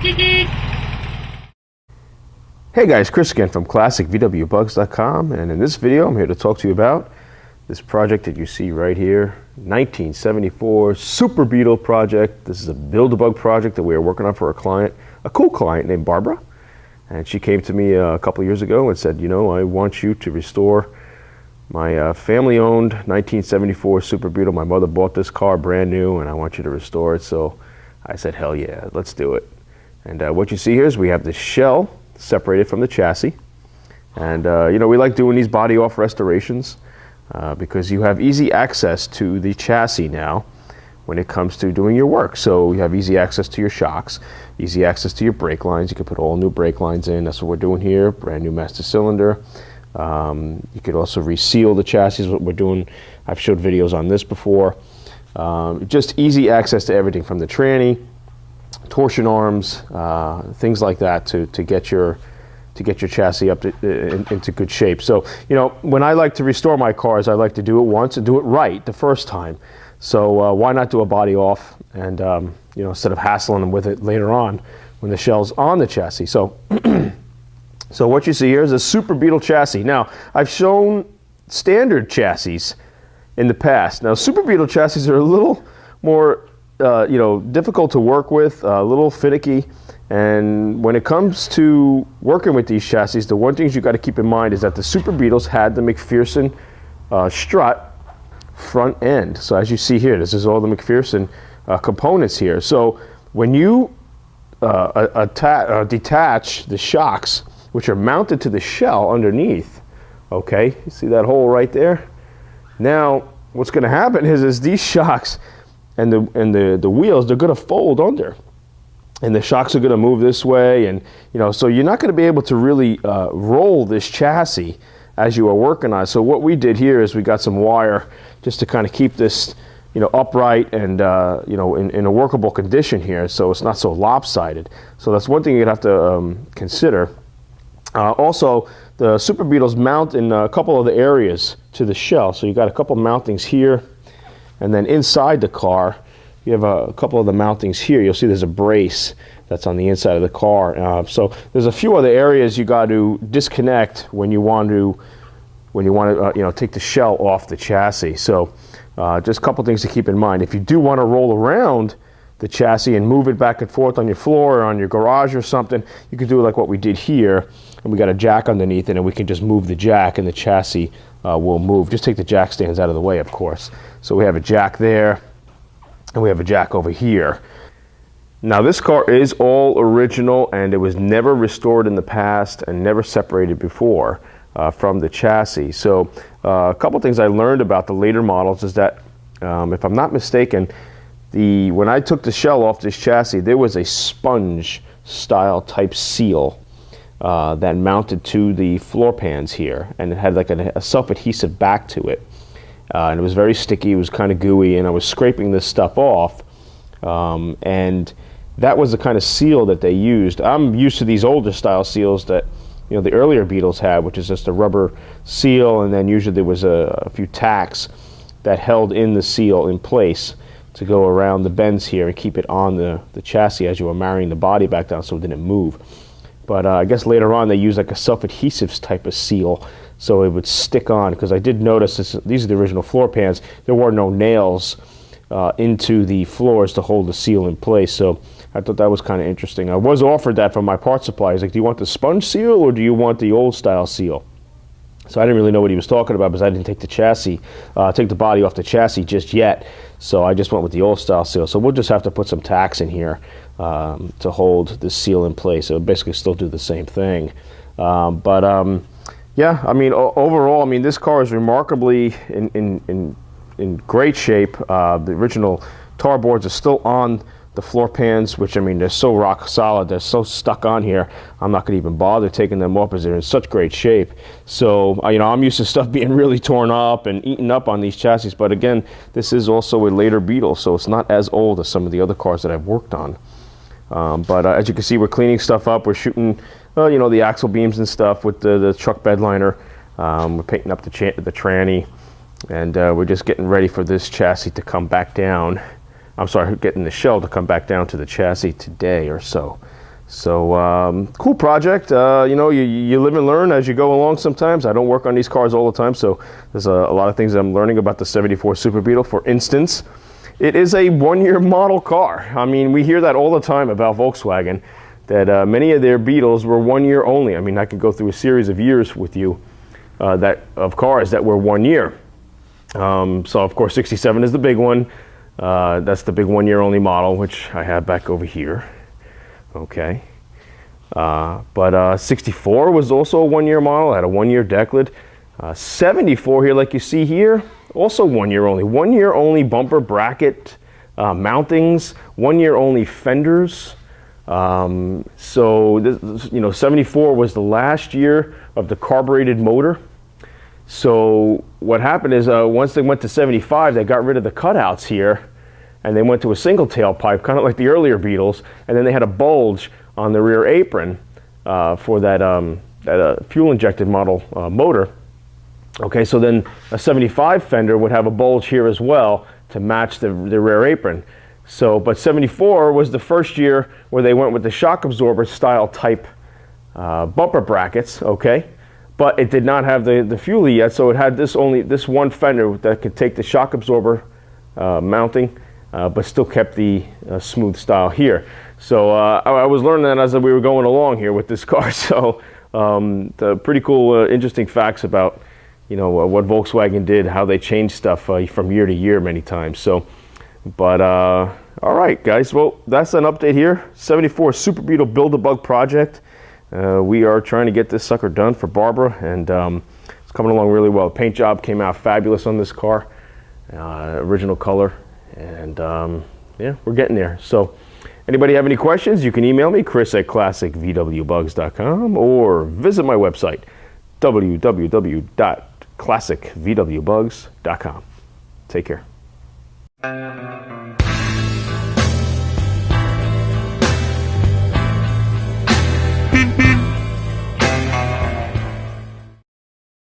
Hey guys, Chris again from ClassicVWBugs.com, and in this video I'm here to talk to you about this project that you see right here, 1974 Super Beetle project. This is a build-a-bug project that we are working on for a client, a cool client named Barbara, and she came to me a couple of years ago and said, you know, I want you to restore my family-owned 1974 Super Beetle. My mother bought this car brand new and I want you to restore it. So I said, hell yeah, let's do it. And what you see here is we have the shell separated from the chassis, and you know, we like doing these body off restorations because you have easy access to the chassis now when it comes to doing your work. So you have easy access to your shocks, easy access to your brake lines. You can put all new brake lines in. That's what we're doing here, brand new master cylinder. You could also reseal the chassis, what we're doing. I've showed videos on this before. Just easy access to everything from the tranny, torsion arms, things like that to get your chassis up into good shape. So, you know, when I like to restore my cars, I like to do it once and do it right the first time. So why not do a body off and you know, instead of hassling them with it later on when the shell's on the chassis. So so what you see here is a Super Beetle chassis. Now, I've shown standard chassis in the past. Now, Super Beetle chassis are a little more you know, difficult to work with, a little finicky, and when it comes to working with these chassis, the one thing you got to keep in mind is that the Super Beetles had the McPherson strut front end. So as you see here, this is all the McPherson components here. So when you detach the shocks, which are mounted to the shell underneath, okay, you see that hole right there? Now, what's going to happen is these shocks and the wheels, they're going to fold under, and the shocks are going to move this way, and you know, so you're not going to be able to really roll this chassis as you are working on it. So what we did here is we got some wire just to kind of keep this, you know, upright and you know, in a workable condition here, so it's not so lopsided. So that's one thing you'd have to consider. Also, the Super Beetles mount in a couple of the areas to the shell. So you got a couple mountings here. And then inside the car, you have a couple of the mountings here. You'll see there's a brace that's on the inside of the car. So there's a few other areas you got to disconnect when you want to you know, take the shell off the chassis. So just a couple things to keep in mind. If you do want to roll around the chassis and move it back and forth on your floor or on your garage or something, you can do like what we did here. And we got a jack underneath it, and we can just move the jack and the chassis will move. Just take the jack stands out of the way, of course. So we have a jack there, and we have a jack over here. Now this car is all original, and it was never restored in the past and never separated before from the chassis. So a couple things I learned about the later models is that, if I'm not mistaken, when I took the shell off this chassis, there was a sponge style type seal that mounted to the floor pans here, and it had like a self-adhesive back to it, and it was very sticky. It was kind of gooey, and I was scraping this stuff off, and that was the kind of seal that they used. I'm used to these older style seals that, you know, the earlier Beetles had, which is just a rubber seal, and then usually there was a few tacks that held in the seal in place to go around the bends here and keep it on the chassis as you were marrying the body back down so it didn't move. But I guess later on they used like a self-adhesive type of seal so it would stick on, because I did notice these are the original floor pans. There were no nails into the floors to hold the seal in place, so I thought that was kind of interesting. I was offered that from my parts supplier. He's like, do you want the sponge seal or do you want the old style seal? So I didn't really know what he was talking about because I didn't take the body off the chassis just yet. So I just went with the old style seal. So we'll just have to put some tacks in here to hold the seal in place. So basically still do the same thing. Yeah, I mean, overall, I mean, this car is remarkably in great shape. The original tar boards are still on the floor pans, which, I mean, they're so rock solid, they're so stuck on here, I'm not going to even bother taking them off because they're in such great shape. So, you know, I'm used to stuff being really torn up and eaten up on these chassis, but again, this is also a later Beetle, so it's not as old as some of the other cars that I've worked on. But as you can see, we're cleaning stuff up, we're shooting, you know, the axle beams and stuff with the truck bed liner, we're painting up the tranny, and we're just getting ready for this chassis to come back down. I'm sorry, getting the shell to come back down to the chassis today or so. So cool project. You know, you live and learn as you go along sometimes. I don't work on these cars all the time, so there's a lot of things that I'm learning about the 74 Super Beetle. For instance, it is a one-year model car. I mean, we hear that all the time about Volkswagen, that many of their Beetles were 1 year only. I mean, I could go through a series of years with you of cars that were 1 year. So of course 67 is the big one. That's the big 1 year only model, which I have back over here. Okay. But 64 was also a 1 year model, had a 1 year deck lid. 74 here, like you see here, also 1 year only. 1 year only bumper bracket mountings, 1 year only fenders. So this, you know, 74 was the last year of the carbureted motor. So what happened is once they went to 75, they got rid of the cutouts here, and they went to a single tailpipe, kind of like the earlier Beetles, and then they had a bulge on the rear apron for that fuel-injected model motor. Okay, so then a 75 fender would have a bulge here as well to match the rear apron. So, but 74 was the first year where they went with the shock absorber style type bumper brackets, okay? But it did not have the fuelie yet, so it had this one fender that could take the shock absorber mounting, but still kept the smooth style here. So I was learning that as we were going along here with this car. So the pretty cool, interesting facts about, you know, what Volkswagen did, how they changed stuff from year to year many times. So, but all right, guys. Well, that's an update here. 74 Super Beetle Build-A-Bug project. We are trying to get this sucker done for Barbara, and it's coming along really well. The paint job came out fabulous on this car, original color, and yeah, we're getting there. So anybody have any questions, you can email me, chris@classicvwbugs.com, or visit my website, www.classicvwbugs.com. Take care.